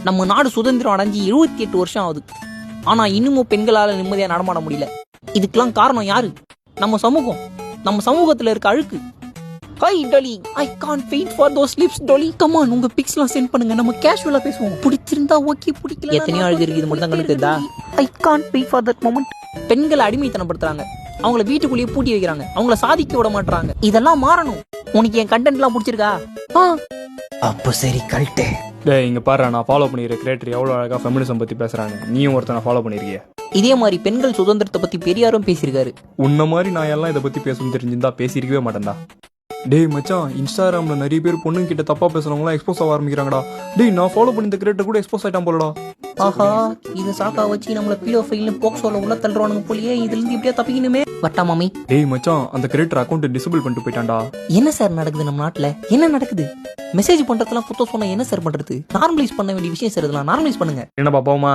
நம்ம நாடு சுதந்திரம் அடைஞ்சு 78 வருஷம் ஆகுது. ஆனா இன்னமும் பெண்களால நிம்மதியா நடமாட முடியல. இதுக்கெல்லாம் காரணம் யாரு? நம்ம சமூகம். நம்ம சமூகத்துல இருக்க அழுக்கு. Hi Dolly, I can't wait for those lips Dolly. Come on, உங்க பிக்ஸ்லாம் சென்ட் பண்ணுங்க, நம்ம கேஷுவலா பேசுவோம். பிடிச்சிருந்தா ஓகே, பிடிக்கல எத்தனையோ அழுகு இருக்கு, இது மட்டும் தான் கணக்கு தெரியுதா? I can't wait for that moment. பெண்களை அடிமைத்தனப்படுத்துறாங்க, அவங்கள வீட்டுக்குள்ளேயே பூட்டி வைக்கிறாங்க, அவங்கள சாதிக்க விட மாட்டாங்க. இதெல்லாம் மாறணும். உனக்கு என் கண்டென்ட்லாம் பிடிச்சிருக்கா? அப்போ சரி கல்ட்டே. டேய் இங்க பாரு, நான் ஃபாலோ பண்ணிருக்க கிரியேட்டர் எவ்வளவு அழகா ஃபெமினிசம் பத்தி பேசுறாங்க. நீயும் ஒருத்தனை ஃபாலோ பண்ணிருக்கிய. இதே மாதிரி பெண்கள் சுதந்திரத்தை பத்தி பெரியாரும் பேசியிருக்காரு. உன்ன மாதிரி நான் எல்லாம் இதை பத்தி பேசணும்னு தெரிஞ்சிருந்தா பேசியிருக்கவே மாட்டேன்டா. டேய் மச்சான், இன்ஸ்டாகிராம்ல நிறைய பேர் பொண்ணுங்க கிட்ட தப்பா பேசுறவங்களாம் எக்ஸ்போஸ் ஆக ஆரம்பிக்கிறாங்கடா. டேய் நான் ஃபாலோ பண்ணி இந்த கிரியேட்டர் கூட எக்ஸ்போஸ் ஆயிட்டான் போலடா. ஆஹா, இது சாக்கா வச்சு நம்மள பீடோஃபைல்னு போக்சோல உள்ள தள்ளுறானுங்க போலியே. இதுல இருந்து எப்படியா தப்பிக்கணுமே. வட்டா மாமி. டேய் மச்சான், அந்த கிரியேட்டர் அக்கௌண்ட் டிசேபிள் பண்ணிட்டு போயிட்டான்டா. என்ன சார் நடக்குது நம்ம நாட்டுல? என்ன நடக்குது? மெசேஜ் பண்றதெல்லாம் குத்த சொன்னா என்ன சார் பண்றது? நார்மலைஸ் பண்ண வேண்டிய விஷயம் சார், இதெல்லாம் நார்மலைஸ் பண்ணுங்க. என்ன பாப்பாவுமா?